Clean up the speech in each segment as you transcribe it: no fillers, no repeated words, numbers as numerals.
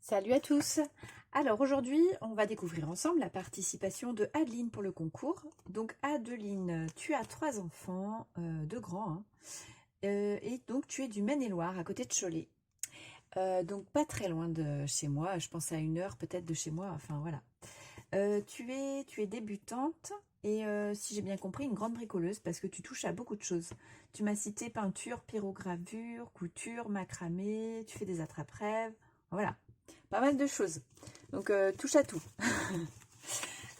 Salut à tous. Alors aujourd'hui, on va découvrir ensemble la participation de Adeline pour le concours. Donc Adeline, tu as 3 enfants, 2 grands, hein, et donc tu es du Maine-et-Loire, à côté de Cholet. Donc pas très loin de chez moi, je pense à 1 heure peut-être de chez moi, enfin voilà. Tu es débutante et si j'ai bien compris, une grande bricoleuse parce que tu touches à beaucoup de choses. Tu m'as cité peinture, pyrogravure, couture, macramé, tu fais des attrape-rêves, voilà. Pas mal de choses. Donc, touche à tout.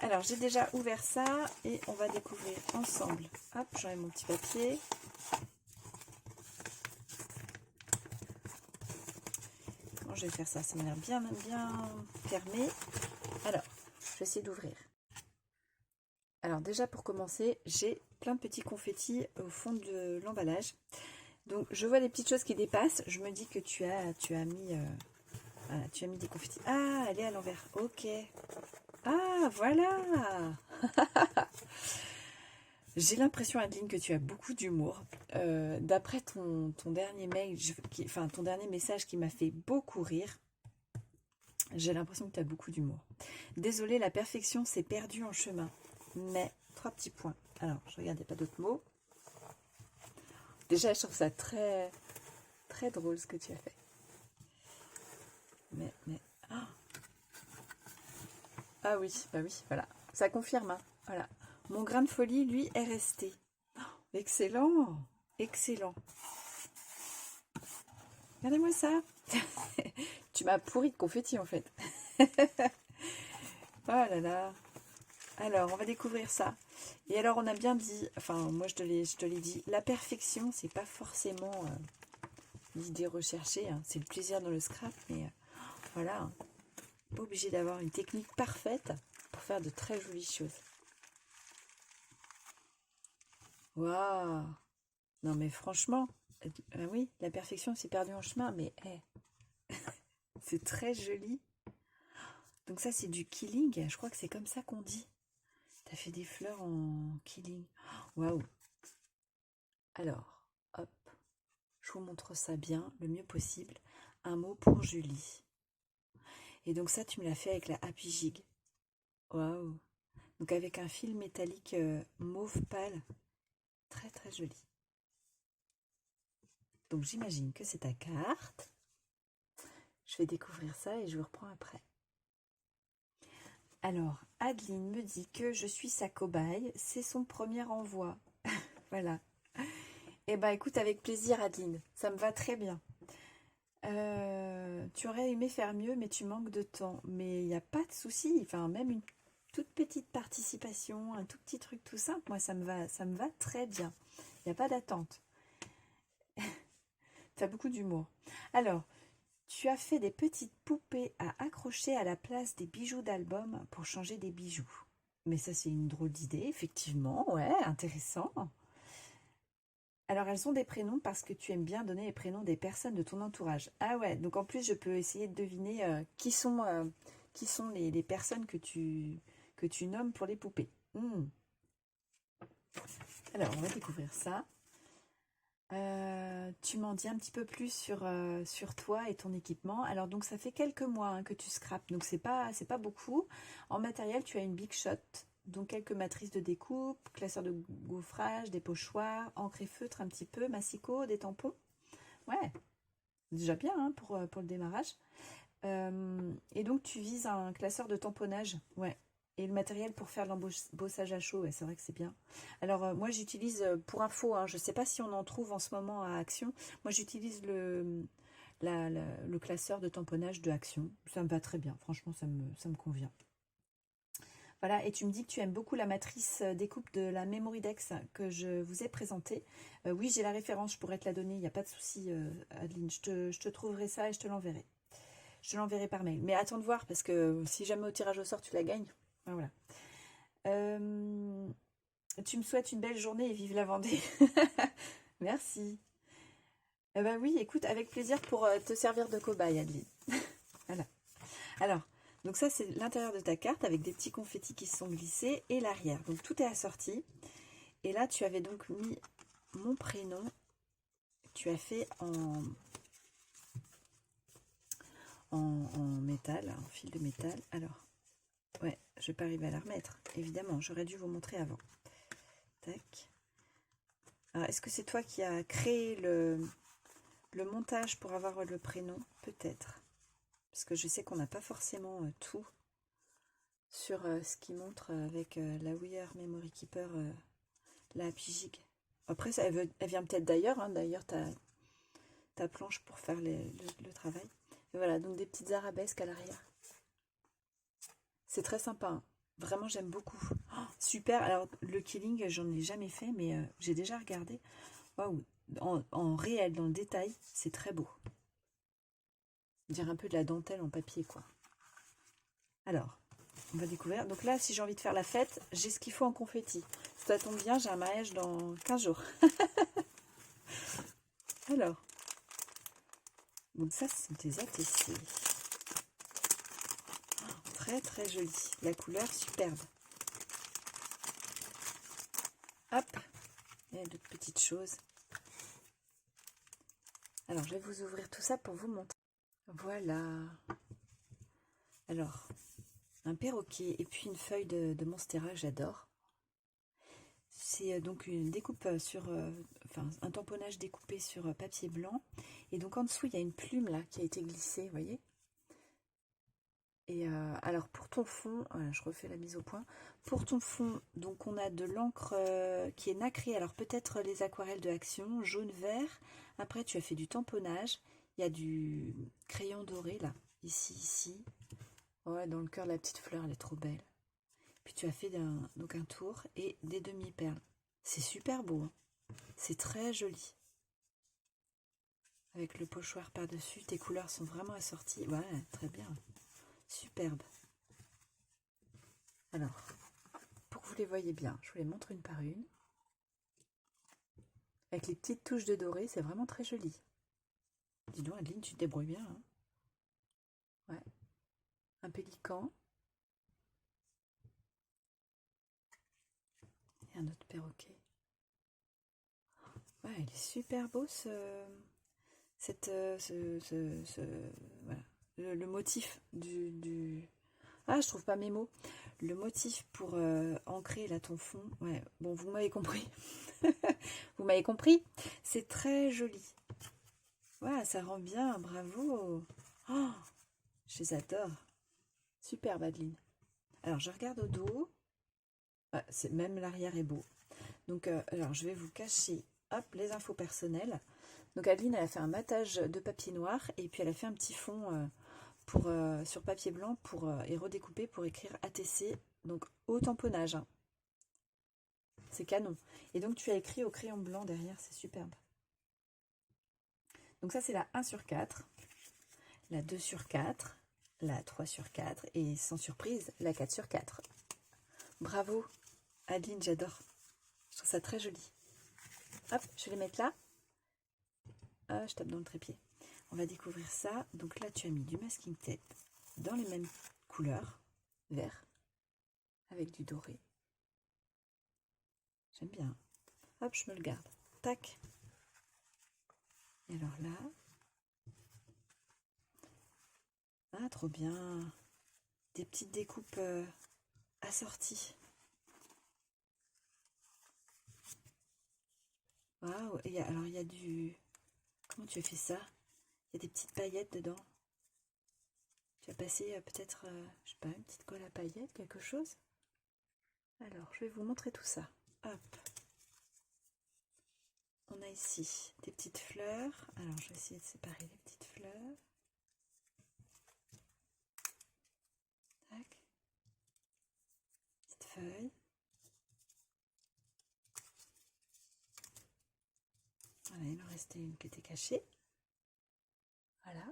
Alors, j'ai déjà ouvert ça et on va découvrir ensemble. Hop, j'enlève mon petit papier. Comment je vais faire ça? Ça m'a l'air bien fermé. Alors, je vais essayer d'ouvrir. Alors, déjà, pour commencer, j'ai plein de petits confettis au fond de l'emballage. Donc, je vois des petites choses qui dépassent. Je me dis que tu as mis... voilà, tu as mis des confettis. Ah, elle est à l'envers. Ok. Ah, voilà. J'ai l'impression, Adeline, que tu as beaucoup d'humour. D'après ton dernier mail, ton dernier message qui m'a fait beaucoup rire, j'ai l'impression que tu as beaucoup d'humour. Désolée, la perfection s'est perdue en chemin. Mais, 3 petits points. Alors, je regarde, il n'y a pas d'autres mots. Déjà, je trouve ça très, très drôle ce que tu as fait. Mais, ah, ah oui, bah oui, voilà. Ça confirme, hein. Voilà. Mon grain de folie, lui, est resté. Excellent, excellent. Regardez-moi ça. Tu m'as pourri de confetti en fait. Oh là là. Alors, on va découvrir ça. Et alors, on a bien dit, enfin, moi je te l'ai dit, la perfection, c'est pas forcément l'idée recherchée, hein. C'est le plaisir dans le scrap, mais voilà, hein. Pas obligé d'avoir une technique parfaite pour faire de très jolies choses. Waouh! Non mais franchement, oui, la perfection s'est perdue en chemin, mais c'est très joli. Donc ça, c'est du killing. Je crois que c'est comme ça qu'on dit. T'as fait des fleurs en killing. Waouh. Alors, hop. Je vous montre ça bien, le mieux possible. Un mot pour Julie. Et donc ça, tu me l'as fait avec la Happy Jig. Waouh. Donc avec un fil métallique mauve pâle. Très très joli. Donc j'imagine que c'est ta carte. Je vais découvrir ça et je vous reprends après. Alors, Adeline me dit que je suis sa cobaye. C'est son premier envoi. Voilà. Eh ben, écoute, avec plaisir, Adeline. Ça me va très bien. Tu aurais aimé faire mieux, mais tu manques de temps. Mais il n'y a pas de souci. Enfin, même une toute petite participation, un tout petit truc tout simple, moi, ça me va très bien. Il n'y a pas d'attente. Tu as beaucoup d'humour. Alors, tu as fait des petites poupées à accrocher à la place des bijoux d'album pour changer des bijoux. Mais ça, c'est une drôle d'idée, effectivement. Ouais, intéressant. Alors, elles ont des prénoms parce que tu aimes bien donner les prénoms des personnes de ton entourage. Ah ouais, donc en plus, je peux essayer de deviner qui sont les personnes que tu nommes pour les poupées. Alors, on va découvrir ça. Tu m'en dis un petit peu plus sur toi et ton équipement. Alors, donc, ça fait quelques mois hein, que tu scrapes, donc c'est pas beaucoup. En matériel, tu as une Big Shot. Donc quelques matrices de découpe, classeurs de gaufrage, des pochoirs, encre et feutre un petit peu, massicot, des tampons. Ouais, déjà bien hein, pour le démarrage. Et donc tu vises un classeur de tamponnage. Ouais. Et le matériel pour faire l'embossage à chaud, ouais, c'est vrai que c'est bien. Alors moi j'utilise, pour info, hein, je ne sais pas si on en trouve en ce moment à Action, moi j'utilise le classeur de tamponnage de Action. Ça me va très bien, franchement ça me convient. Voilà, et tu me dis que tu aimes beaucoup la matrice découpe de la Memorydex que je vous ai présentée. Oui, j'ai la référence, je pourrais te la donner, il n'y a pas de souci, Adeline. Je te trouverai ça et je te l'enverrai. Je te l'enverrai par mail. Mais attends de voir, parce que si jamais au tirage au sort tu la gagnes, ben voilà. Tu me souhaites une belle journée et vive la Vendée. Merci. Ben oui, écoute, avec plaisir pour te servir de cobaye, Adeline. Voilà. Alors, donc ça, c'est l'intérieur de ta carte avec des petits confettis qui se sont glissés et l'arrière. Donc, tout est assorti. Et là, tu avais donc mis mon prénom. Tu as fait en en métal, en fil de métal. Alors, ouais, je vais pas arriver à la remettre, évidemment, j'aurais dû vous montrer avant. Tac. Alors, est-ce que c'est toi qui as créé le montage pour avoir le prénom? Peut-être. Parce que je sais qu'on n'a pas forcément tout sur ce qui montre avec la We Are Memory Keeper, la Pijig. Après, ça, elle vient peut-être d'ailleurs. Hein, d'ailleurs, ta planche pour faire le travail. Et voilà, donc des petites arabesques à l'arrière. C'est très sympa. Hein. Vraiment, j'aime beaucoup. Oh, super. Alors, le killing, j'en ai jamais fait, mais j'ai déjà regardé. Waouh. En réel, dans le détail, c'est très beau. On dirait un peu de la dentelle en papier, quoi. Alors, on va découvrir. Donc là, si j'ai envie de faire la fête, j'ai ce qu'il faut en confetti. Ça tombe bien, j'ai un mariage dans 15 jours. Alors, donc ça, ce sont tes ATC. Oh, très, très joli. La couleur, superbe. Hop. Et d'autres petites choses. Alors, je vais vous ouvrir tout ça pour vous montrer. Voilà. Alors, un perroquet et puis une feuille de Monstera que j'adore. C'est donc une découpe sur, enfin un tamponnage découpé sur papier blanc. Et donc en dessous, il y a une plume là qui a été glissée, vous voyez. Et alors pour ton fond, je refais la mise au point. Pour ton fond, donc on a de l'encre qui est nacrée. Alors peut-être les aquarelles de Action, jaune, vert. Après tu as fait du tamponnage. Il y a du crayon doré là, ici. Ouais, dans le cœur, la petite fleur, elle est trop belle. Puis tu as fait donc un tour et des demi-perles. C'est super beau. Hein. C'est très joli. Avec le pochoir par-dessus, tes couleurs sont vraiment assorties. Ouais, très bien. Superbe. Alors, pour que vous les voyez bien, je vous les montre une par une. Avec les petites touches de doré, c'est vraiment très joli. Dis donc, Adeline, tu te débrouilles bien. Hein, ouais. Un pélican. Et un autre perroquet. Ouais, il est super beau voilà. Le motif du... Ah, je trouve pas mes mots. Le motif pour ancrer là ton fond. Ouais, bon, vous m'avez compris. Vous m'avez compris. C'est très joli. Ouais, ça rend bien, bravo. Oh, je les adore. Super, Adeline. Alors, je regarde au dos. Ouais, même l'arrière est beau. Donc, alors, je vais vous cacher hop, les infos personnelles. Donc, Adeline, elle a fait un matage de papier noir et puis elle a fait un petit fond sur papier blanc et redécoupé pour écrire ATC, donc au tamponnage. Hein. C'est canon. Et donc, tu as écrit au crayon blanc derrière, c'est superbe. Donc, ça, c'est la 1/4, la 2/4, la 3/4 et sans surprise, la 4/4. Bravo, Adeline, j'adore. Je trouve ça très joli. Hop, je vais les mettre là. Ah, je tape dans le trépied. On va découvrir ça. Donc là, tu as mis du masking tape dans les mêmes couleurs, vert, avec du doré. J'aime bien. Hop, je me le garde. Tac. Et alors là. Ah, trop bien. Des petites découpes assorties. Waouh. Alors, il y a du... Comment tu as fait ça? Il y a des petites paillettes dedans. Tu as passé peut-être, je sais pas, une petite colle à paillettes, quelque chose? Alors, je vais vous montrer tout ça. Hop. On a ici des petites fleurs. Alors, je vais essayer de séparer les petites fleurs. Tac. Petite feuille. Voilà, il en restait une qui était cachée. Voilà.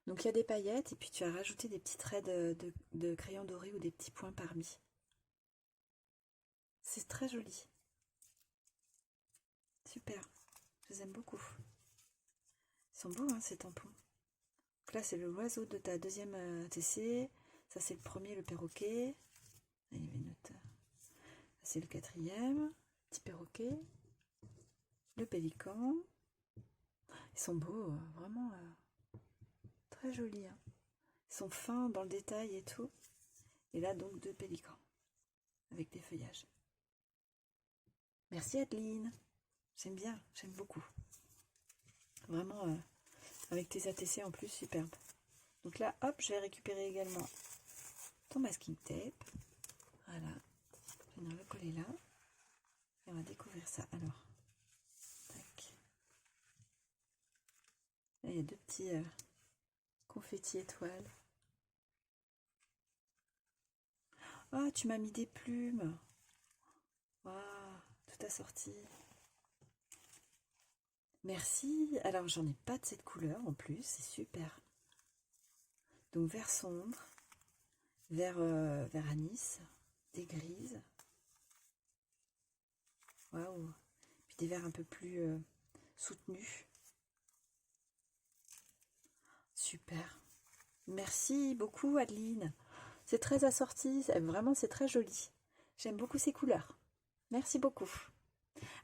Donc, il y a des paillettes et puis tu as rajouté des petits traits de crayon doré ou des petits points parmi. C'est très joli. Super. Je les aime beaucoup. Ils sont beaux, hein, ces tampons. Donc là, c'est le oiseau de ta deuxième ATC. Ça, c'est le premier, le perroquet. Là, il y avait une autre. Ça, c'est le quatrième. Petit perroquet. Le pélican. Ils sont beaux, vraiment. très jolis. Hein. Ils sont fins dans le détail et tout. Et là, donc, 2 pélicans. Avec des feuillages. Merci Adeline. J'aime bien, j'aime beaucoup. Vraiment, avec tes ATC en plus, superbe. Donc là, hop, je vais récupérer également ton masking tape. Voilà. Je vais le coller là. Et on va découvrir ça. Alors, tac. Là, il y a 2 petits confettis étoiles. Ah, tu m'as mis des plumes. Waouh, tout assorti. Merci. Alors, j'en ai pas de cette couleur en plus, c'est super. Donc, vert sombre, vert anis, des grises. Waouh. Puis des verts un peu plus soutenus. Super. Merci beaucoup, Adeline. C'est très assorti, vraiment, c'est très joli. J'aime beaucoup ces couleurs. Merci beaucoup.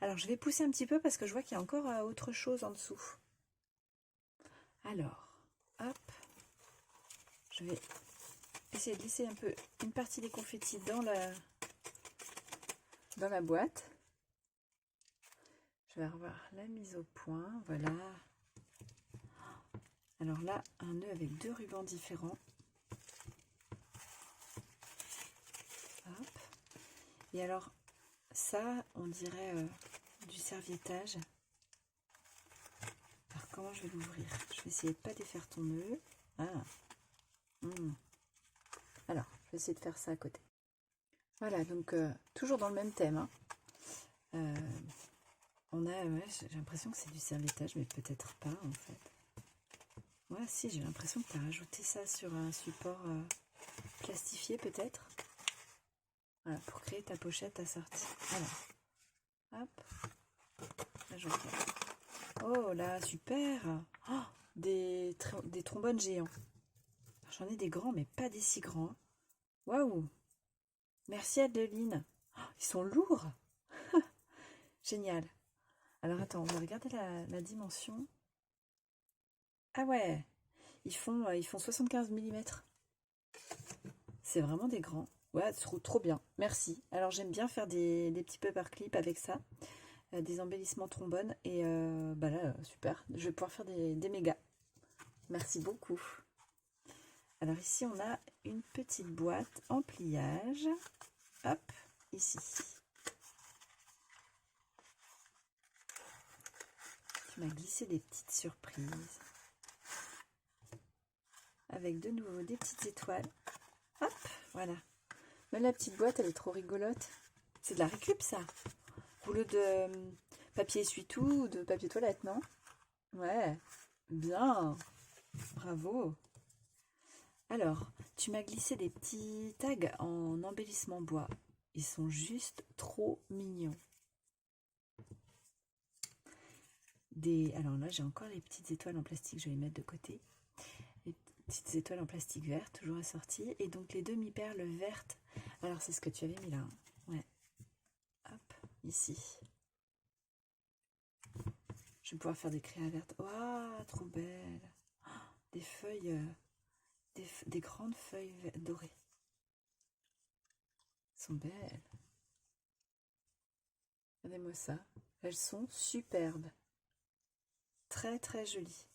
Alors, je vais pousser un petit peu parce que je vois qu'il y a encore autre chose en dessous. Alors, hop. Je vais essayer de laisser un peu une partie des confettis dans la boîte. Je vais revoir la mise au point. Voilà. Alors là, un nœud avec 2 rubans différents. Hop. Et alors, ça, on dirait du serviettage. Alors, comment je vais l'ouvrir? Je vais essayer de ne pas défaire ton nœud. Ah. Alors, je vais essayer de faire ça à côté. Voilà, donc toujours dans le même thème. Hein. On a, ouais, j'ai l'impression que c'est du serviettage, mais peut-être pas en fait. Ouais, si, j'ai l'impression que tu as rajouté ça sur un support plastifié peut-être. Voilà, pour créer ta pochette assortie. Alors, hop, là je regarde. Oh là, super. Oh, des trombones géants. J'en ai des grands, mais pas des si grands. Waouh. Merci Adeline. Oh, ils sont lourds. Génial. Alors attends, on va regarder la dimension. Ah ouais, ils font 75 mm. C'est vraiment des grands. Ouais, trop bien. Merci. Alors j'aime bien faire des petits paperclips avec ça. Des embellissements trombones. Et bah là, super. Je vais pouvoir faire des mégas. Merci beaucoup. Alors ici, on a une petite boîte en pliage. Hop, ici. Tu m'as glissé des petites surprises. Avec de nouveau des petites étoiles. Hop, voilà. Mais la petite boîte, elle est trop rigolote. C'est de la récup, ça. Rouleau de papier essuie-tout ou de papier toilette, non? Ouais, bien. Bravo. Alors, tu m'as glissé des petits tags en embellissement bois. Ils sont juste trop mignons. Alors là, j'ai encore les petites étoiles en plastique, je vais les mettre de côté. Les petites étoiles en plastique vert, toujours assorties. Et donc les demi-perles vertes. Alors, c'est ce que tu avais mis là. Hein. Ouais. Hop, ici. Je vais pouvoir faire des créas vertes. Waouh, trop belle. Des feuilles, des grandes feuilles dorées. Elles sont belles. Regardez-moi ça. Elles sont superbes. Très très jolies.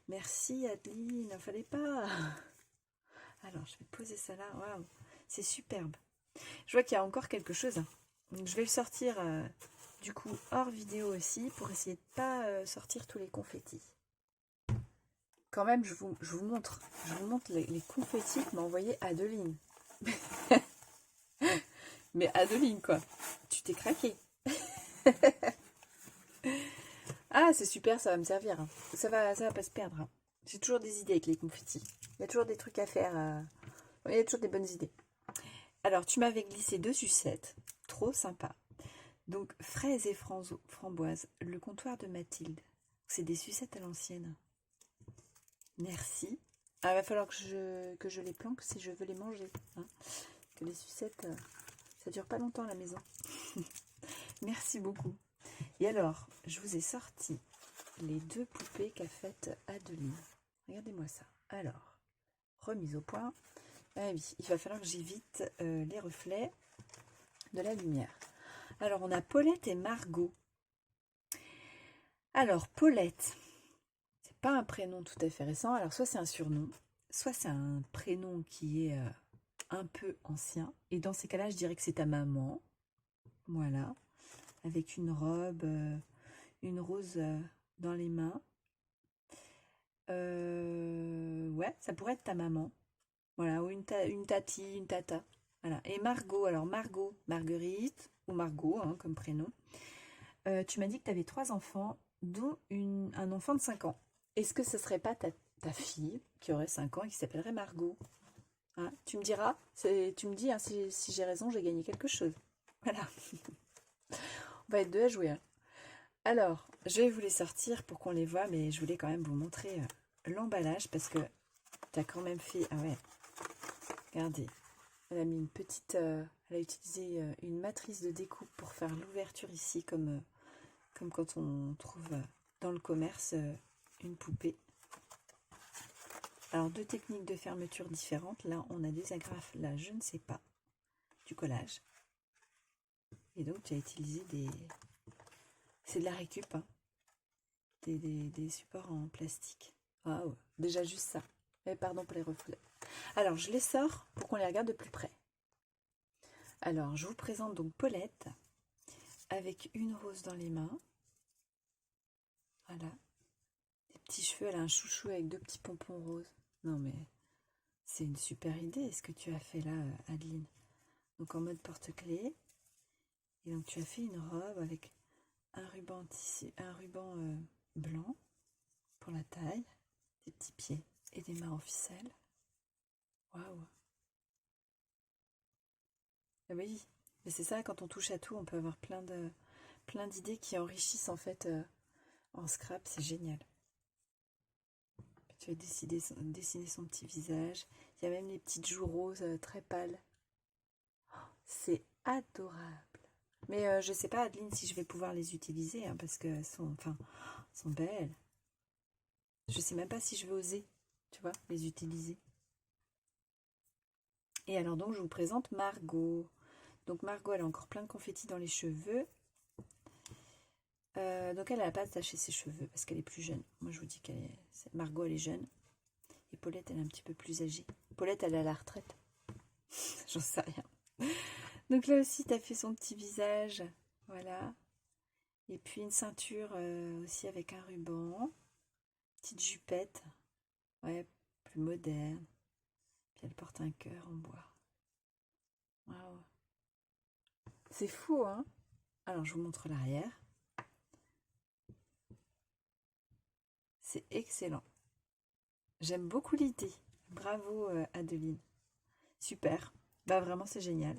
Merci Adeline, il ne fallait pas. Alors, je vais poser ça là. Waouh, c'est superbe. Je vois qu'il y a encore quelque chose. Donc, je vais le sortir du coup hors vidéo aussi pour essayer de ne pas sortir tous les confettis. Quand même, je vous montre les confettis que m'a envoyé Adeline. Mais Adeline, quoi. Tu t'es craqué. Ah, c'est super, ça va me servir. Hein. Ça va pas se perdre. Hein. J'ai toujours des idées avec les confettis. Il y a toujours des trucs à faire. Il y a toujours des bonnes idées. Alors, tu m'avais glissé 2 sucettes. Trop sympa. Donc, fraises et framboises. Le comptoir de Mathilde. C'est des sucettes à l'ancienne. Merci. Ah, il va falloir que je les planque si je veux les manger. Hein. Que les sucettes, ça dure pas longtemps à la maison. Merci beaucoup. Et alors, je vous ai sorti les 2 poupées qu'a faites Adeline. Regardez-moi ça. Alors, remise au point. Ah oui, il va falloir que j'évite les reflets de la lumière. Alors, on a Paulette et Margot. Alors, Paulette, c'est pas un prénom tout à fait récent. Alors, soit c'est un surnom, soit c'est un prénom qui est un peu ancien. Et dans ces cas-là, je dirais que c'est ta maman. Voilà. Avec une robe, une rose dans les mains. Ouais, ça pourrait être ta maman. Voilà, ou une tati, une tata. Voilà. Et Margot, alors Margot, Marguerite, ou Margot, hein, comme prénom. Tu m'as dit que tu avais 3 enfants, dont un enfant de 5 ans. Est-ce que ce serait pas ta fille qui aurait 5 ans et qui s'appellerait Margot? Hein, tu me diras, tu me dis hein, si j'ai raison, j'ai gagné quelque chose. Voilà. On va être deux à jouer. Hein. Alors, je vais vous les sortir pour qu'on les voit, mais je voulais quand même vous montrer l'emballage parce que tu as quand même fait... Ah ouais, regardez. Elle a mis une petite... elle a utilisé une matrice de découpe pour faire l'ouverture ici, comme quand on trouve dans le commerce une poupée. Alors, 2 techniques de fermeture différentes. Là, on a des agrafes. Là, je ne sais pas. Du collage. Et donc, tu as utilisé des... C'est de la récup, hein. Des supports en plastique. Ah ouais, déjà juste ça. Mais pardon pour les reflets. Alors, je les sors pour qu'on les regarde de plus près. Alors, je vous présente donc Paulette avec une rose dans les mains. Voilà. Des petits cheveux, elle a un chouchou avec 2 petits pompons roses. Non mais, c'est une super idée ce que tu as fait là, Adeline. Donc en mode porte-clés. Et donc tu as fait une robe avec un ruban tissu, un ruban blanc pour la taille, des petits pieds et des mains en ficelle. Waouh! Ah oui, mais c'est ça, quand on touche à tout, on peut avoir plein d'idées qui enrichissent en fait en scrap, c'est génial. Tu as dessiné son petit visage. Il y a même les petites joues roses très pâles. C'est adorable. Mais je sais pas, Adeline, si je vais pouvoir les utiliser, hein, parce qu'elles sont belles. Je sais même pas si je vais oser, tu vois, les utiliser. Et alors donc, je vous présente Margot. Donc Margot, elle a encore plein de confettis dans les cheveux. Donc elle n'a pas attaché ses cheveux parce qu'elle est plus jeune. Moi, je vous dis Margot, elle est jeune. Et Paulette, elle est un petit peu plus âgée. Paulette, elle est à la retraite. J'en sais rien. Donc là aussi, tu as fait son petit visage. Voilà. Et puis une ceinture aussi avec un ruban. Petite jupette. Ouais, plus moderne. Puis elle porte un cœur en bois. Waouh. C'est fou, hein? Alors, je vous montre l'arrière. C'est excellent. J'aime beaucoup l'idée. Bravo, Adeline. Super. Bah, vraiment, c'est génial.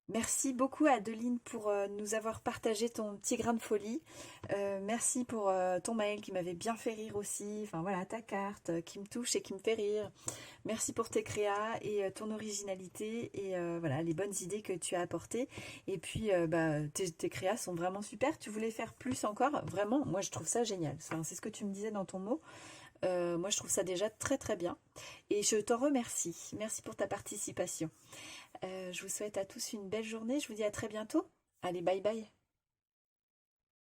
Merci beaucoup Adeline pour nous avoir partagé ton petit grain de folie. Merci pour ton mail qui m'avait bien fait rire aussi. Enfin voilà, ta carte qui me touche et qui me fait rire. Merci pour tes créas et ton originalité et voilà les bonnes idées que tu as apportées. Et puis tes créas sont vraiment super. Tu voulais faire plus encore? Vraiment, moi je trouve ça génial. Enfin, c'est ce que tu me disais dans ton mot. Moi je trouve ça déjà très très bien. Et je t'en remercie. Merci pour ta participation. Je vous souhaite à tous une belle journée. Je vous dis à très bientôt. Allez, bye bye.